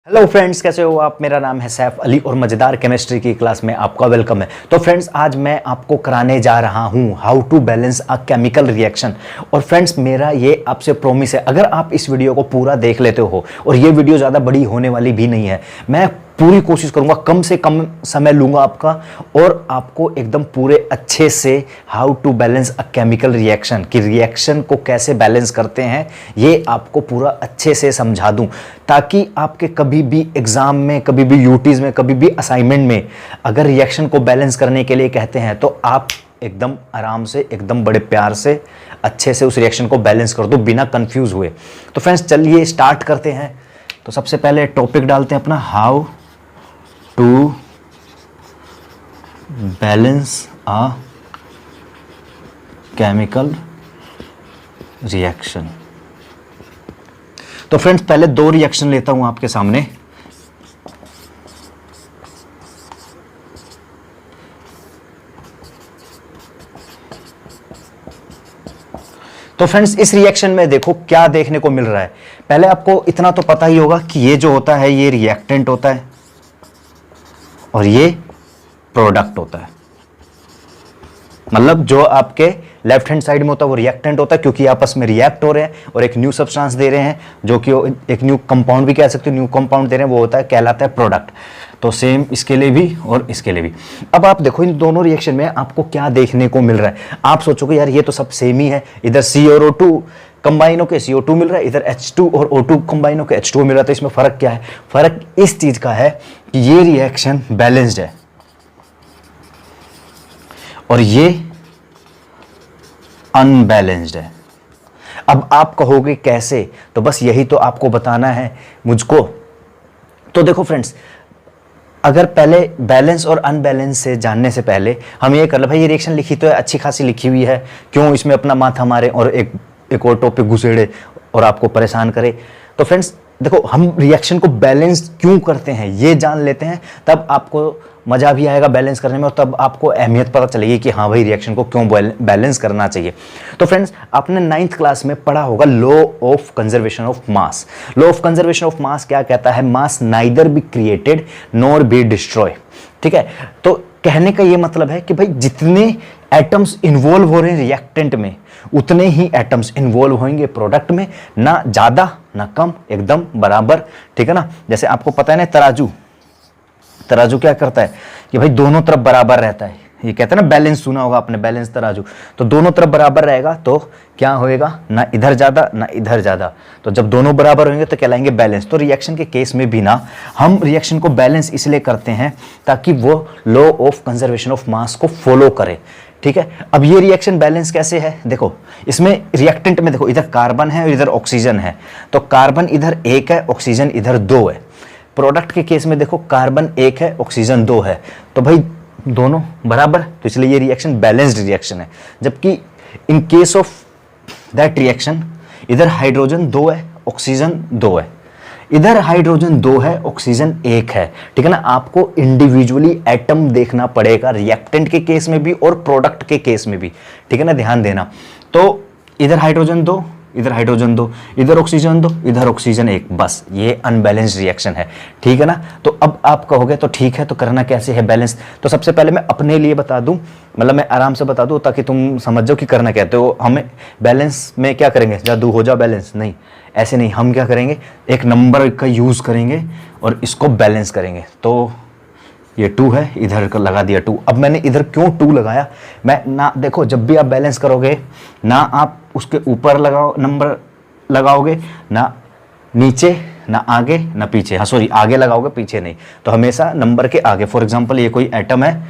Hello friends, कैसे हो आप। मेरा नाम है सैफ अली और मज़ेदार केमिस्ट्री की क्लास में आपका वेलकम है। तो फ्रेंड्स, आज मैं आपको कराने जा रहा हूं how to balance a chemical reaction. और फ्रेंड्स, मेरा ये आपसे प्रॉमिस है, अगर आप इस वीडियो को पूरा देख लेते हो, और ये वीडियो ज़्यादा बड़ी होने वाली भी नहीं है, मैं पूरी कोशिश करूंगा, कम से कम समय लूंगा आपका, और आपको एकदम पूरे अच्छे से how to balance a chemical reaction कि रिएक्शन को कैसे बैलेंस करते हैं, ये आपको पूरा अच्छे से समझा दूं, ताकि आपके कभी भी एग्जाम में, कभी भी यूटीज में, कभी भी असाइनमेंट में अगर रिएक्शन को बैलेंस करने के लिए कहते हैं तो आप एकदम आराम से, एकदम बड़े प्यार से, अच्छे से उस रिएक्शन को बैलेंस कर दो बिना कंफ्यूज हुए। तो फ्रेंड्स, चलिए स्टार्ट करते हैं। तो सबसे पहले टॉपिक डालते हैं अपना, how to balance a chemical reaction. तो फ्रेंड्स, पहले दो रिएक्शन लेता हूं आपके सामने। तो फ्रेंड्स, इस रिएक्शन में देखो क्या देखने को मिल रहा है। पहले आपको इतना तो पता ही होगा कि ये जो होता है ये रिएक्टेंट होता है और ये प्रोडक्ट होता है। मतलब जो आपके लेफ्ट हैंड साइड में होता है वो रिएक्टेंट होता है, क्योंकि आपस में रिएक्ट हो रहे हैं और एक न्यू सब्सटेंस दे रहे हैं, जो कि एक न्यू कंपाउंड भी कह सकते हो, न्यू कंपाउंड दे रहे हैं, वो होता है, कहलाता है प्रोडक्ट। तो सेम इसके लिए भी और इसके लिए भी। अब आप देखो इन दोनों रिएक्शन में आपको क्या देखने को मिल रहा है। आप सोचोगे यार ये तो सब सेम ही है, इधर C और O2 कंबाइन होकर CO2 मिल रहा है, इधर H2 और O2 कंबाइन होकर H2 मिल रहा है। तो इसमें फर्क क्या है? फर्क इस चीज का है कि ये रिएक्शन बैलेंस्ड है और ये अनबैलेंस्ड है। अब आप कहोगे कैसे? तो बस यही तो आपको बताना है मुझको। तो देखो फ्रेंड्स, अगर पहले बैलेंस और अनबैलेंस से जानने से पहले हम ये कर ले, भाई ये रिएक्शन लिखी तो है, अच्छी खासी लिखी हुई है, क्यों इसमें अपना माथा मारे और एक और टॉपिक घुसेड़े और आपको परेशान करे। तो फ्रेंड्स देखो, हम रिएक्शन को बैलेंस क्यों करते हैं ये जान लेते हैं, तब आपको मजा भी आएगा बैलेंस करने में, और तब आपको अहमियत पता चलेगी कि हाँ भाई रिएक्शन को क्यों बैलेंस करना चाहिए। तो फ्रेंड्स, आपने 9th क्लास में पढ़ा होगा law of conservation of mass. Law of conservation of mass क्या कहता है? Mass neither be created nor be destroy. ठीक है, तो कहने का ये मतलब है कि भाई जितने एटम्स इन्वॉल्व हो रहे हैं रिएक्टेंट में, उतने ही एटम्स इन्वॉल्व होंगे प्रोडक्ट में, ना ज्यादा ना कम, एकदम बराबर। ठीक है ना, जैसे आपको पता है ना, तराजू क्या करता है कि भाई दोनों तरफ बराबर रहता है। ये कहते हैं ना बैलेंस, सुना होगा आपने, बैलेंस तराजू। तो दोनों तरफ बराबर रहेगा तो क्या होएगा? ना इधर ज्यादा ना इधर ज्यादा। तो जब दोनों बराबर होंगे तो कहलाएंगे बैलेंस। तो रिएक्शन के केस में भी ना हम रिएक्शन को बैलेंस इसलिए करते हैं ताकि वो law of conservation of mass को फॉलो करे। ठीक है, अब ये रिएक्शन बैलेंस कैसे है? देखो, इसमें रिएक्टेंट में देखो, इधर कार्बन है और इधर ऑक्सीजन है, तो कार्बन इधर 1 है, ऑक्सीजन इधर 2 है। प्रोडक्ट के केस में देखो, कार्बन 1 है, ऑक्सीजन 2 है, तो भाई दोनों बराबर, तो इसलिए ये रिएक्शन बैलेंस्ड रिएक्शन है। जबकि in case of that reaction, इधर हाइड्रोजन 2 है, ऑक्सीजन 2 है, इधर हाइड्रोजन 2 है, ऑक्सीजन 1 है। ठीक है ना, आपको इंडिविजुअली एटम देखना पड़ेगा रिएक्टेंट के केस में भी और प्रोडक्ट के केस में भी। ठीक है ना, ध्यान देना। तो इधर हाइड्रोजन 2, इधर हाइड्रोजन 2, इधर ऑक्सीजन 2, इधर ऑक्सीजन 1, बस ये अनबैलेंस्ड रिएक्शन है। ठीक है ना, तो अब आप कहोगे तो ठीक है, तो करना कैसे है बैलेंस? तो सबसे पहले मैं अपने लिए बता दूं, मतलब मैं आराम से बता दूं ताकि तुम समझ जाओ कि करना क्या है। तो हमें बैलेंस में क्या करेंगे? जादू हो जा बैलेंस, नहीं, ऐसे नहीं। हम क्या करेंगे? एक नंबर का यूज करेंगे और इसको बैलेंस करेंगे। तो ये 2 है, इधर का लगा दिया 2। अब मैंने इधर क्यों 2 लगाया? मैं ना, देखो, जब भी आप बैलेंस करोगे ना आप उसके ऊपर लगाओ नंबर लगाओगे, ना नीचे, ना आगे, ना पीछे। हाँ सॉरी, आगे लगाओगे, पीछे नहीं। तो हमेशा नंबर के आगे। फॉर एग्जांपल ये कोई एटम है,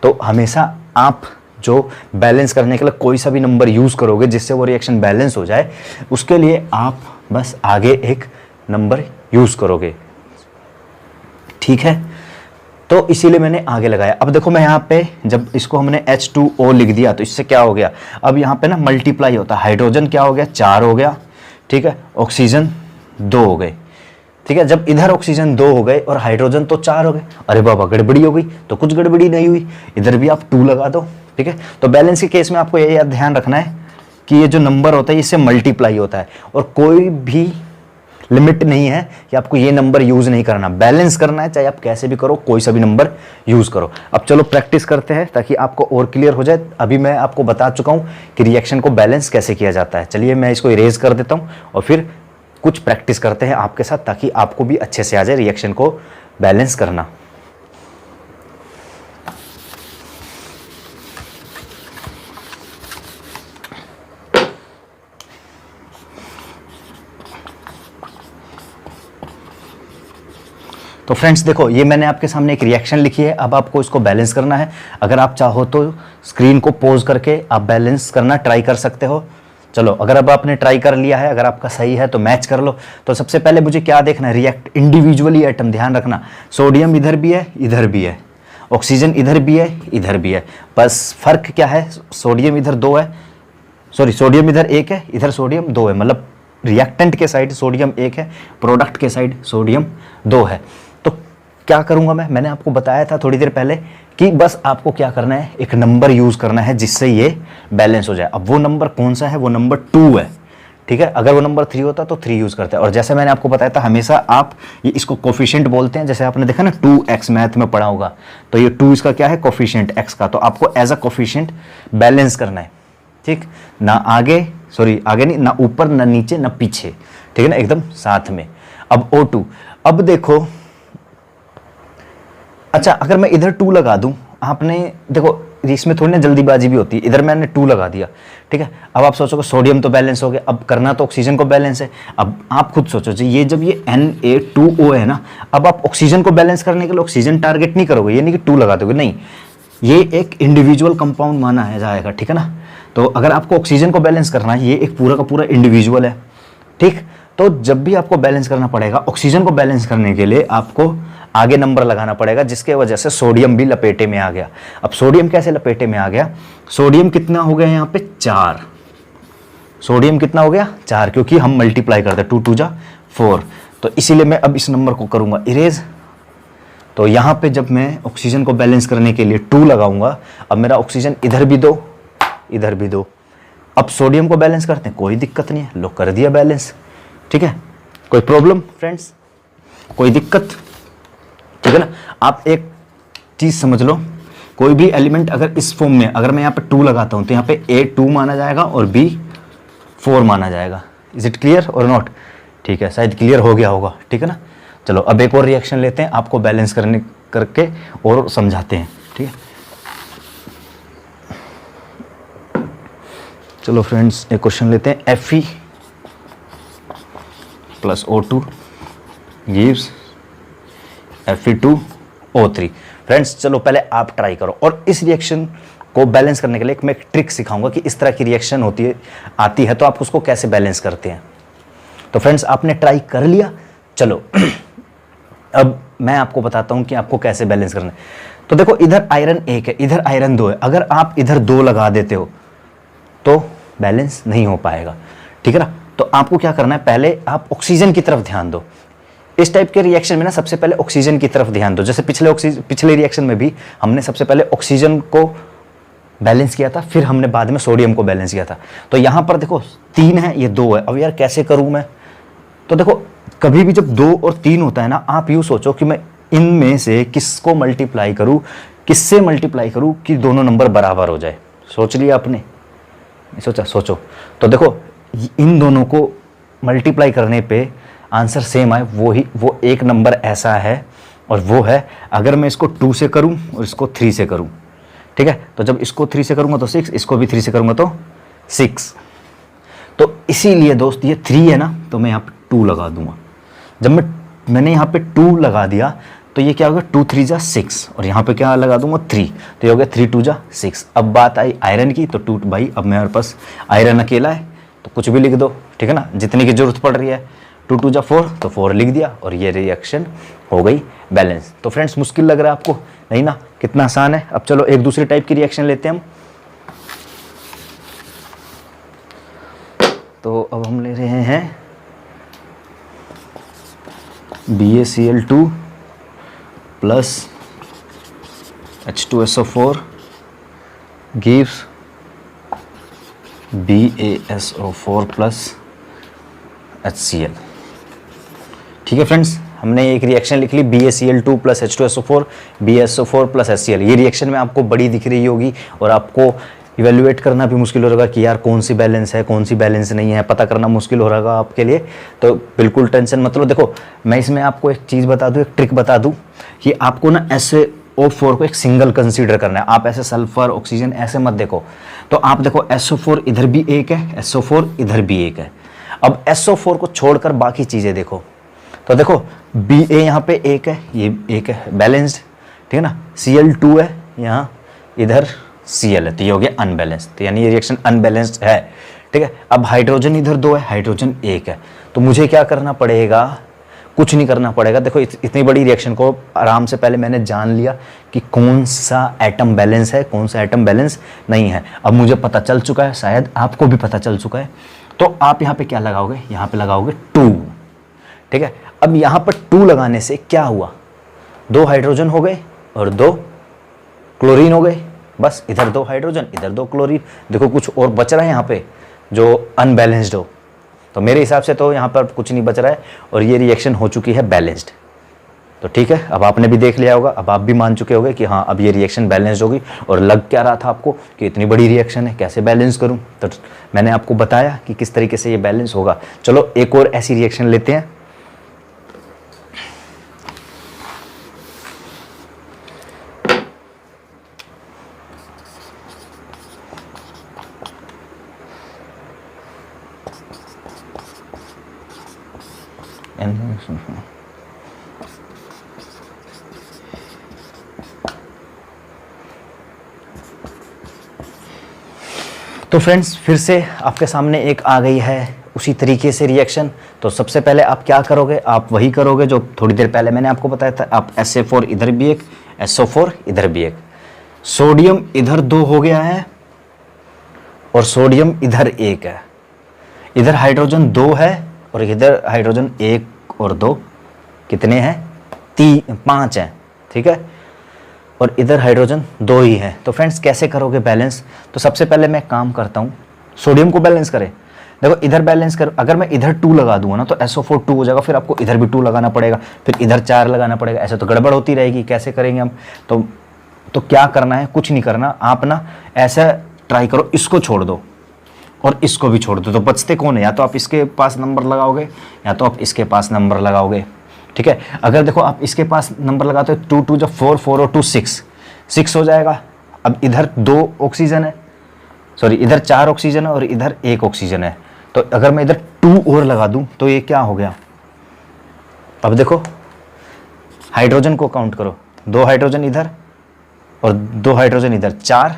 तो हमेशा आप जो बैलेंस करने के लिए कोई सा भी नंबर यूज करोगे जिससे वो रिएक्शन बैलेंस हो जाए, उसके लिए आप बस आगे एक नंबर यूज करोगे। ठीक है, तो इसीलिए मैंने आगे लगाया। अब देखो, मैं यहाँ पे जब इसको हमने H2O लिख दिया तो इससे क्या हो गया? अब यहाँ पे ना मल्टीप्लाई होता है, हाइड्रोजन क्या हो गया? 4 हो गया। ठीक है, ऑक्सीजन 2 हो गए। ठीक है, जब इधर ऑक्सीजन 2 हो गए और हाइड्रोजन तो 4 हो गए, अरे बाबा गड़बड़ी हो गई। तो कुछ गड़बड़ी नहीं हुई, इधर भी आप 2 लगा दो। ठीक है, तो बैलेंस के केस में आपको ये ध्यान रखना है कि ये जो नंबर होता है इससे मल्टीप्लाई होता है, और कोई भी लिमिट नहीं है कि आपको ये नंबर यूज नहीं करना, बैलेंस करना है, चाहे आप कैसे भी करो, कोई सा भी नंबर यूज करो। अब चलो प्रैक्टिस करते हैं ताकि आपको और क्लियर हो जाए। अभी मैं आपको बता चुका हूं कि रिएक्शन को बैलेंस कैसे किया जाता है। चलिए मैं इसको इरेज कर देता हूं और फिर कुछ प्रैक्टिस करते हैं आपके साथ, ताकि आपको भी अच्छे से आ जाए रिएक्शन को बैलेंस करना। तो फ्रेंड्स देखो, ये मैंने आपके सामने एक रिएक्शन लिखी है, अब आपको इसको बैलेंस करना है। अगर आप चाहो तो स्क्रीन को पॉज करके आप बैलेंस करना ट्राई कर सकते हो। चलो, अगर अब आपने ट्राई कर लिया है, अगर आपका सही है तो मैच कर लो। तो सबसे पहले मुझे क्या देखना है, रिएक्ट इंडिविजुअली एटम, ध्यान रखना सोडियम इधर भी है, इधर भी है, ऑक्सीजन इधर भी है, इधर भी है, बस फर्क क्या है, सोडियम इधर 2 है, सॉरी सोडियम इधर 1 है, इधर सोडियम 2 है, मतलब रिएक्टेंट के साइड सोडियम 1 है, प्रोडक्ट के साइड सोडियम 2 है। तो क्या करूंगा मैंने आपको बताया था थोड़ी देर पहले कि बस आपको क्या करना है, एक नंबर यूज करना है जिससे ये बैलेंस हो जाए। अब वो नंबर कौन सा है, वो नंबर 2 है, ठीक है। अगर वो नंबर 3 होता तो 3 यूज करते हैं। और जैसे मैंने आपको बताया था, हमेशा आप ये इसको कोफिशिएंट बोलते हैं, जैसे आपने देखा ना 2x मैथ में पढ़ा होगा, तो ये 2 इसका क्या है, कोफिशिएंट x का, तो आपको एज अ कोफिशिएंट बैलेंस करना है, ठीक ना, आगे सॉरी आगे नहीं, ना ऊपर ना नीचे ना पीछे, ठीक है ना, एकदम साथ में। अब O2, अब देखो, अच्छा अगर मैं इधर 2 लगा दूं, आपने देखो इसमें थोड़ी ना जल्दीबाजी भी होती है, इधर मैंने 2 लगा दिया, ठीक है। अब आप सोचोगे सोडियम तो बैलेंस हो गया, अब करना तो ऑक्सीजन को बैलेंस है। अब आप खुद सोचो जी, ये जब ये Na2O है ना, अब आप ऑक्सीजन को बैलेंस करने के लिए ऑक्सीजन टारगेट नहीं करोगे, ये नहीं कि 2 लगा दोगे, नहीं, ये एक इंडिविजुअल कंपाउंड माना है जाएगा, ठीक है ना। तो अगर आपको ऑक्सीजन को बैलेंस करना है, ये एक पूरा का पूरा इंडिविजुअल है, ठीक। तो जब भी आपको बैलेंस करना पड़ेगा, ऑक्सीजन को बैलेंस करने के लिए आपको आगे नंबर लगाना पड़ेगा, जिसके वजह से सोडियम भी लपेटे में आ गया। अब सोडियम कैसे लपेटे में आ गया, सोडियम कितना हो गया यहाँ पे 4, सोडियम कितना हो गया 4, क्योंकि हम मल्टीप्लाई करते हैं, 2 2 जा 4, तो इसीलिए मैं अब इस नंबर को करूंगा इरेज। तो यहाँ पे जब मैं ऑक्सीजन को बैलेंस करने के लिए 2 लगाऊंगा, अब मेरा ऑक्सीजन इधर भी 2, इधर भी 2। अब सोडियम को बैलेंस करते हैं, कोई दिक्कत नहीं है, लो कर दिया बैलेंस, ठीक है। कोई प्रॉब्लम फ्रेंड्स, कोई दिक्कत, ठीक है ना। आप एक चीज समझ लो, कोई भी एलिमेंट अगर इस फॉर्म में, अगर मैं यहाँ पे 2 लगाता हूं तो यहाँ पे A2 माना जाएगा और B 4 माना जाएगा। इज इट क्लियर और नॉट, ठीक है, शायद क्लियर हो गया होगा, ठीक है ना। चलो अब एक और रिएक्शन लेते हैं, आपको बैलेंस करने करके और समझाते हैं, ठीक है। चलो फ्रेंड्स एक क्वेश्चन लेते हैं, Fe plus O2 gives Fe2O3। Friends चलो पहले आप ट्राई करो, और इस रिएक्शन को बैलेंस करने के लिए मैं एक ट्रिक सिखाऊंगा कि इस तरह की रिएक्शन होती है, आती है, तो आप उसको कैसे बैलेंस करते हैं। तो फ्रेंड्स आपने ट्राई कर लिया, चलो अब मैं आपको बताता हूं कि आपको कैसे बैलेंस करना है। तो देखो इधर आयरन 1 है, इधर आयरन 2 है, अगर आप इधर 2 लगा देते हो तो बैलेंस नहीं हो पाएगा, ठीक है ना। तो आपको क्या करना है, पहले आप ऑक्सीजन की तरफ ध्यान दो। इस टाइप के रिएक्शन में ना सबसे पहले ऑक्सीजन की तरफ ध्यान दो। जैसे पिछले रिएक्शन में भी हमने सबसे पहले ऑक्सीजन को बैलेंस किया था, फिर हमने बाद में सोडियम को बैलेंस किया था। तो यहां पर देखो 3 है, ये 2 है, अब यार कैसे करूं मैं। तो देखो कभी भी जब 2 और 3 होता है ना, आप यूं सोचो कि मैं इनमें से किसको मल्टीप्लाई करूं, किससे मल्टीप्लाई करूं कि दोनों नंबर बराबर हो जाए। सोच लिया आपने, सोचा, सोचो। तो देखो इन दोनों को मल्टीप्लाई करने पे आंसर सेम आए, वो एक नंबर ऐसा है, और वो है अगर मैं इसको 2 से करूं और इसको 3 से करूं, ठीक है। तो जब इसको 3 से करूंगा तो 6, इसको भी 3 से करूंगा तो 6। तो इसीलिए दोस्त ये 3 है ना, तो मैं यहाँ पे 2 लगा दूंगा। जब मैंने यहाँ पे 2 लगा दिया तो ये क्या होगा, 2 3 जा 6, और यहाँ पे क्या लगा दूंगा 3, तो ये हो गया 3 2 जा 6। अब बात आई आयरन की, तो 2 भाई अब मेरे पास आयरन अकेला है तो कुछ भी लिख दो, ठीक है ना, जितनी की जरूरत पड़ रही है। 2 2 जा 4, तो 4 लिख दिया, और ये रिएक्शन हो गई बैलेंस। तो फ्रेंड्स मुश्किल लग रहा है आपको, नहीं ना, कितना आसान है। अब चलो एक दूसरी टाइप की रिएक्शन लेते हैं हम। तो अब हम ले रहे हैं BaCl2 plus H2SO4 gives BaSO4 plus HCl। ठीक है फ्रेंड्स, हमने एक रिएक्शन लिख ली BaCl2 plus H2SO4 BaSO4 plus HCl। ये रिएक्शन में आपको बड़ी दिख रही होगी और आपको इवेल्युएट करना भी मुश्किल हो रहेगा कि यार कौन सी बैलेंस है कौन सी बैलेंस नहीं है, पता करना मुश्किल हो रहेगा आपके लिए। तो बिल्कुल टेंशन मत लो। देखो मैं इसमें आपको एक चीज़ बता दूँ, एक ट्रिक बता दूँ कि आपको ना SO4 को एक सिंगल कंसीडर करना है। आप ऐसे सल्फर ऑक्सीजन ऐसे मत देखो। तो आप देखो SO4 इधर भी एक है, SO4 इधर भी एक है। अब SO4 को छोड़कर बाकी चीज़ें देखो। तो देखो Ba यहाँ पे एक है, ये एक है बैलेंस्ड, ठीक है ना। Cl2 है यहाँ, इधर Cl है, तो ये हो गया अनबैलेंस्ड, तो यानी ये रिएक्शन अनबैलेंस्ड है, ठीक है। अब हाइड्रोजन इधर 2 है, हाइड्रोजन 1 है, तो मुझे क्या करना पड़ेगा, कुछ नहीं करना पड़ेगा। देखो इतनी बड़ी रिएक्शन को आराम से पहले मैंने जान लिया कि कौन सा एटम बैलेंस है कौन सा एटम बैलेंस नहीं है। अब मुझे पता चल चुका है, शायद आपको भी पता चल चुका है। तो आप यहाँ पे क्या लगाओगे, यहाँ पे लगाओगे 2, ठीक है। अब यहाँ पर 2 लगाने से क्या हुआ, 2 हाइड्रोजन हो गए और 2 क्लोरीन हो गए। बस इधर 2 हाइड्रोजन इधर 2 क्लोरीन। देखो कुछ और बच रहा है यहाँ पे जो अनबैलेंस्ड हो, तो मेरे हिसाब से तो यहाँ पर कुछ नहीं बच रहा है और ये रिएक्शन हो चुकी है बैलेंस्ड। तो ठीक है, अब आपने भी देख लिया होगा, अब आप भी मान चुके होंगे कि हाँ अब ये रिएक्शन बैलेंस्ड होगी। और लग क्या रहा था आपको कि इतनी बड़ी रिएक्शन है, कैसे बैलेंस करूँ, तो मैंने आपको बताया कि किस तरीके से ये बैलेंस होगा। चलो एक और ऐसी रिएक्शन लेते हैं। तो फ्रेंड्स फिर से आपके सामने एक आ गई है उसी तरीके से रिएक्शन। तो सबसे पहले आप क्या करोगे, आप वही करोगे जो थोड़ी देर पहले मैंने आपको बताया था। आप SA4 इधर भी एक, SO4 इधर भी एक, सोडियम इधर 2 हो गया है और सोडियम इधर 1 है। इधर हाइड्रोजन 2 है और इधर हाइड्रोजन 1 और 2 कितने हैं, 5 हैं, ठीक है। और इधर हाइड्रोजन 2 ही है। तो फ्रेंड्स कैसे करोगे बैलेंस, तो सबसे पहले मैं काम करता हूँ, सोडियम को बैलेंस करें। देखो इधर बैलेंस कर, अगर मैं इधर 2 लगा दूंगा ना तो SO4 2 हो जाएगा, फिर आपको इधर भी 2 लगाना पड़ेगा, फिर इधर 4 लगाना पड़ेगा, ऐसे तो गड़बड़ होती रहेगी। कैसे करेंगे हम, तो क्या करना है, कुछ नहीं करना, आप ना ऐसा ट्राई करो, इसको छोड़ दो और इसको भी छोड़ दो, तो बचते कौन है, या तो आप इसके पास नंबर लगाओगे या तो आप इसके पास नंबर लगाओगे, ठीक है। अगर देखो आप इसके पास नंबर लगाते हो 2 2 जब 4 4 और 2 6 हो जाएगा। अब इधर 2 ऑक्सीजन है, सॉरी इधर 4 ऑक्सीजन है और इधर 1 ऑक्सीजन है। तो अगर मैं इधर 2 और लगा दूं तो ये क्या हो गया, अब देखो हाइड्रोजन को काउंट करो, 2 हाइड्रोजन इधर और 2 हाइड्रोजन इधर, 4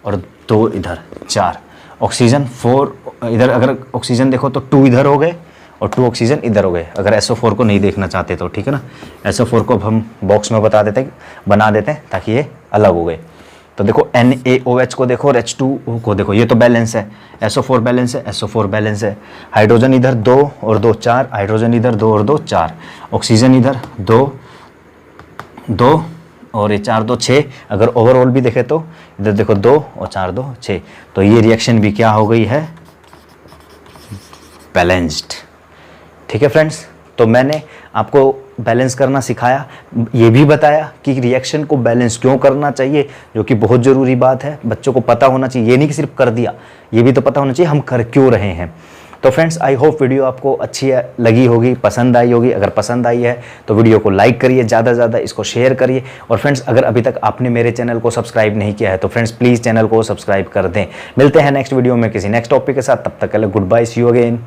और 2 इधर 4, ऑक्सीजन 4 इधर। अगर ऑक्सीजन देखो तो 2 इधर हो गए और 2 ऑक्सीजन इधर हो गए। अगर SO4 को नहीं देखना चाहते तो ठीक है ना, SO4 को अब हम बॉक्स में बना देते हैं ताकि ये अलग हो गए। तो देखो NaOH को देखो और H2O को देखो, ये तो बैलेंस है, SO4 बैलेंस है, SO4 बैलेंस है। हाइड्रोजन इधर 2 और 2 4, हाइड्रोजन इधर 2 और 2 4, ऑक्सीजन इधर 2 और ये 4 2 6। अगर ओवरऑल भी देखे तो इधर देखो 2 और 4 2 6, तो ये रिएक्शन भी क्या हो गई है, बैलेंस्ड। ठीक है फ्रेंड्स, तो मैंने आपको बैलेंस करना सिखाया, ये भी बताया कि रिएक्शन को बैलेंस क्यों करना चाहिए, जो कि बहुत ज़रूरी बात है, बच्चों को पता होना चाहिए। ये नहीं कि सिर्फ कर दिया, ये भी तो पता होना चाहिए हम कर क्यों रहे हैं। तो फ्रेंड्स आई होप वीडियो आपको अच्छी लगी होगी, पसंद आई होगी। अगर पसंद आई है तो वीडियो को लाइक करिए, ज़्यादा से ज़्यादा इसको शेयर करिए। और फ्रेंड्स अगर अभी तक आपने मेरे चैनल को सब्सक्राइब नहीं किया है तो फ्रेंड्स प्लीज़ चैनल को सब्सक्राइब कर दें। मिलते हैं नेक्स्ट वीडियो में किसी नेक्स्ट टॉपिक के साथ, तब तक के लिए goodbye, see you again.